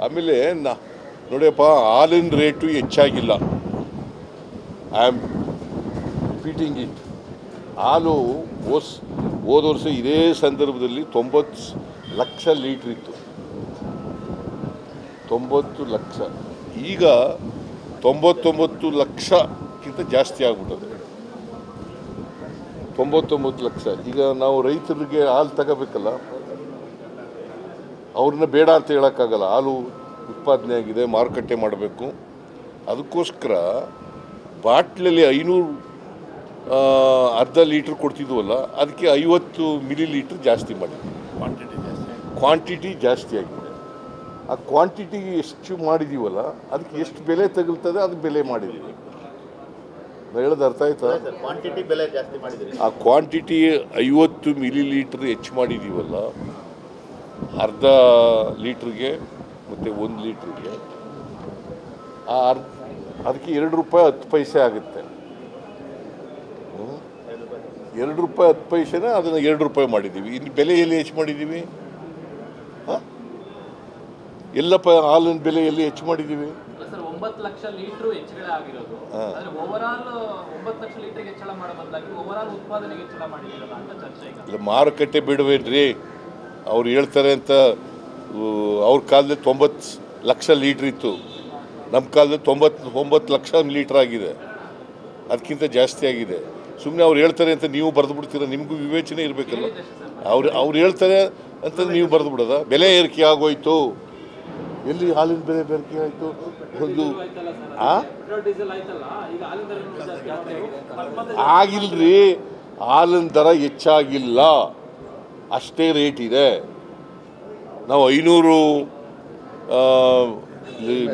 ಆಮೇಲೆ ನೋಡಿಯಪ್ಪ ಹಾಲಿನ ರೇಟು ಹೆಚ್ಚಾಗಿಲ್ಲ. I am repeating it. ಹಾಲು ಹೋದ ವರ್ಷ ಇದೇ ಸಂದರ್ಭದಲ್ಲಿ 90 ಲಕ್ಷ ಲೀಟ್ರ್ ಇತ್ತು. 90 ಲಕ್ಷ. ಈಗ 99 ಲಕ್ಷಕ್ಕಿಂತ ಜಾಸ್ತಿ ಆಗ್ಬಿಟ್ಟದೆ. 99 ಲಕ್ಷ. ಈಗ ನಾವು ರೈತರಿಗೆ ಹಾಲು ತಗೋಬೇಕಲ್ಲ, ಅವ್ರನ್ನ ಬೇಡ ಅಂತ ಹೇಳೋಕ್ಕಾಗಲ್ಲ. ಹಾಲು ಉತ್ಪಾದನೆ ಆಗಿದೆ, ಮಾರುಕಟ್ಟೆ ಮಾಡಬೇಕು. ಅದಕ್ಕೋಸ್ಕರ ಬಾಟ್ಲಲ್ಲಿ 500 ಅರ್ಧ ಲೀಟ್ರ್ ಕೊಡ್ತಿದ್ವಲ್ಲ, ಅದಕ್ಕೆ 50 ಮಿಲಿ ಲೀಟ್ರ್ ಜಾಸ್ತಿ ಮಾಡಿದ್ವಿ. ಕ್ವಾಂಟಿಟಿ ಜಾಸ್ತಿ ಆಗಿದೆ. ಆ ಕ್ವಾಂಟಿಟಿ ಎಷ್ಟು ಮಾಡಿದ್ದೀವಲ್ಲ, ಅದಕ್ಕೆ ಎಷ್ಟು ಬೆಲೆ ತಗುಲ್ತದೆ ಅದು ಬೆಲೆ ಮಾಡಿದ್ದೀವಿ. ನಾನು ಹೇಳೋದು ಅರ್ಥ ಆಯ್ತಾ? ಕ್ವಾಂಟಿಟಿ ಬೆಲೆ ಜಾಸ್ತಿ ಮಾಡಿದ್ರಿ. ಆ ಕ್ವಾಂಟಿಟಿ 50 ಮಿಲಿ ಲೀಟ್ರ್ ಹೆಚ್ಚು ಮಾಡಿದ್ದೀವಲ್ಲ, ಅರ್ಧ ಲೀಟ್ರಿಗೆ ಮತ್ತು 1 ಲೀಟ್ರಿಗೆ ಅದಕ್ಕೆ 2 ರೂಪಾಯಿ 10 ಪೈಸೆ ಆಗುತ್ತೆ. 2 ರೂಪಾಯಿ 10 ಪೈಸೆನ ಅದನ್ನು 2 ರೂಪಾಯಿ ಮಾಡಿದ್ದೀವಿ. ಇನ್ನು ಬೆಲೆ ಎಲ್ಲಿ ಹೆಚ್ಚು ಮಾಡಿದ್ದೀವಿ? ಎಲ್ಲಪ್ಪ ಹಾಲಿನ ಬೆಲೆ ಎಲ್ಲಿ ಹೆಚ್ಚು ಮಾಡಿದ್ದೀವಿ? 9 ಲಕ್ಷ ಲೀಟರ್ ಹೆಚ್ಚಳ ಆಗಿರೋದು. ಆದರೆ ಓವರಾಲ್ 9 ಲಕ್ಷ ಲೀಟರ್ಗೆ ಹೆಚ್ಚಳ ಮಾಡೋ ಬದಲಾಗಿ ಓವರಾಲ್ ಉತ್ಪಾದನೆಗೆ ಹೆಚ್ಚಳ ಮಾಡಿರಲ್ಲ ಅಂತ ಚರ್ಚೆ ಈಗ. ಇಲ್ಲ, ಮಾರುಕಟ್ಟೆ ಬಿಡಬೇಡ್ರಿ. ಅವ್ರು ಹೇಳ್ತಾರೆ ಅಂತ. ಅವ್ರ ಕಾಲದಲ್ಲಿ 90 ಲಕ್ಷ ಲೀಟ್ರ್ ಇತ್ತು, ನಮ್ಮ ಕಾಲದಲ್ಲಿ 99 ಲಕ್ಷ ಲೀಟ್ರ್ ಆಗಿದೆ. ಅದಕ್ಕಿಂತ ಜಾಸ್ತಿ ಆಗಿದೆ. ಸುಮ್ಮನೆ ಅವ್ರು ಹೇಳ್ತಾರೆ ಅಂತ ನೀವು ಬರೆದು ಬಿಡ್ತೀರ? ನಿಮಗೂ ವಿವೇಚನೆ ಇರಬೇಕಲ್ಲ. ಅವ್ರು ಹೇಳ್ತಾರೆ ಅಂತ ನೀವು ಬರೆದು ಬಿಡೋದ? ಬೆಲೆ ಏರಿಕೆ ಆಗೋಯ್ತು. ಎಲ್ಲಿ ಹಾಲಿನ ಬೆಲೆ ಏರಿಕೆ ಆಯಿತು? ಒಂದು ಆಗಿಲ್ರಿ, ಹಾಲಿನ ದರ ಹೆಚ್ಚಾಗಿಲ್ಲ, ಅಷ್ಟೇ ರೇಟ್ ಇದೆ. ನಾವು 500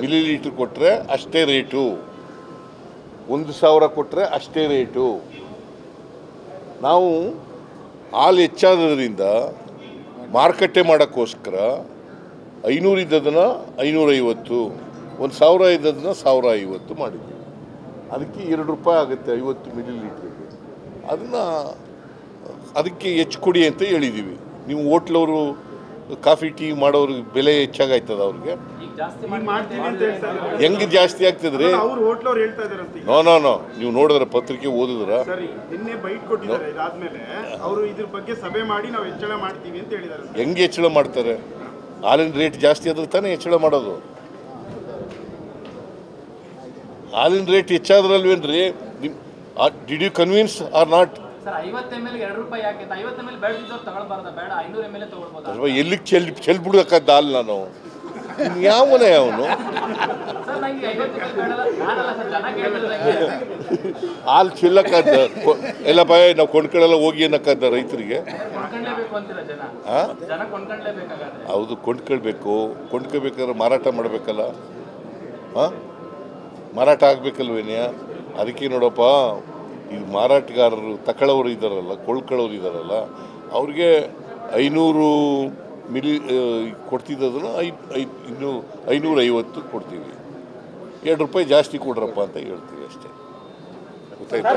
ಮಿಲಿ ಲೀಟ್ರ್ ಕೊಟ್ಟರೆ ಅಷ್ಟೇ ರೇಟು, 1000 ಕೊಟ್ಟರೆ ಅಷ್ಟೇ ರೇಟು. ನಾವು ಹಾಲು ಹೆಚ್ಚಾದ್ರಿಂದ ಮಾರುಕಟ್ಟೆ ಮಾಡೋಕ್ಕೋಸ್ಕರ 500 ಇದ್ದದನ್ನು 550, 1000 ಇದ್ದದನ್ನು 1050 ಮಾಡಿದ್ದೀವಿ. ಅದಕ್ಕೆ 2 ರೂಪಾಯಿ ಆಗುತ್ತೆ 50 ಮಿಲಿ ಲೀಟ್ರಿಗೆ. ಅದಕ್ಕೆ ಹೆಚ್ಚು ಕೊಡಿ ಅಂತ ಹೇಳಿದ್ದೀವಿ. ನೀವು ಹೋಟ್ಲವರು ಕಾಫಿ ಟೀ ಮಾಡೋರು ಬೆಲೆ ಹೆಚ್ಚಾಗಾಯ್ತದ ಅವ್ರಿಗೆ? ಹೆಂಗೆ ಜಾಸ್ತಿ ಆಗ್ತದ್ರಿ? ನೋ ನೀವು ನೋಡಿದ್ರೆ ಪತ್ರಿಕೆ ಓದಿದ್ರ? ಹೆಂಗೆ ಹೆಚ್ಚಳ ಮಾಡ್ತಾರೆ? ಹಾಲಿನ ರೇಟ್ ಜಾಸ್ತಿ ಆದ್ರೆ ತಾನೇ ಹೆಚ್ಚಳ ಮಾಡೋದು. ಹಾಲಿನ ರೇಟ್ ಹೆಚ್ಚಾದ್ರಲ್ವೇನ್ರಿ? Did you convince or not? ಎಲ್ಲಿಗೆ ಚೆಲ್ಬಿಡ್ಬೇಕದ್ದ ಹಾಲು ನಾನು? ಯಾವನೇ ಅವನು? ಹಾಲು ಚೆಲ್ಲಕ್ಕದ್ದ? ಎಲ್ಲ ಬಾಯ್ ನಾವು ಕೊಂಡ್ಕೊಳ್ಳಲ್ಲ ಹೋಗಿ ಅನ್ನಕ್ಕದ್ದ ರೈತರಿಗೆ? ಹೌದು, ಕೊಂಡ್ಕೊಳ್ಬೇಕಾದ್ರೆ ಮಾರಾಟ ಮಾಡಬೇಕಲ್ಲ. ಮಾರಾಟ ಆಗ್ಬೇಕಲ್ವೇನ್ಯ? ಅದಕ್ಕೆ ನೋಡಪ್ಪ, ಈ ಮಾರಾಟಗಾರರು ತಗೊಳ್ಳೋರು ಇದ್ದಾರಲ್ಲ, ಕೊಳ್ಳೋರು ಇದ್ದಾರಲ್ಲ, ಅವ್ರಿಗೆ 500 ಮಿಲಿ ಕೊಡ್ತಿದ್ದದನ್ನು 550 ಕೊಡ್ತೀವಿ. 2 ರೂಪಾಯಿ ಜಾಸ್ತಿ ಕೊಡ್ರಪ್ಪ ಅಂತ ಹೇಳ್ತೀವಿ ಅಷ್ಟೇ. ಗೊತ್ತಾಯ್ತಾ?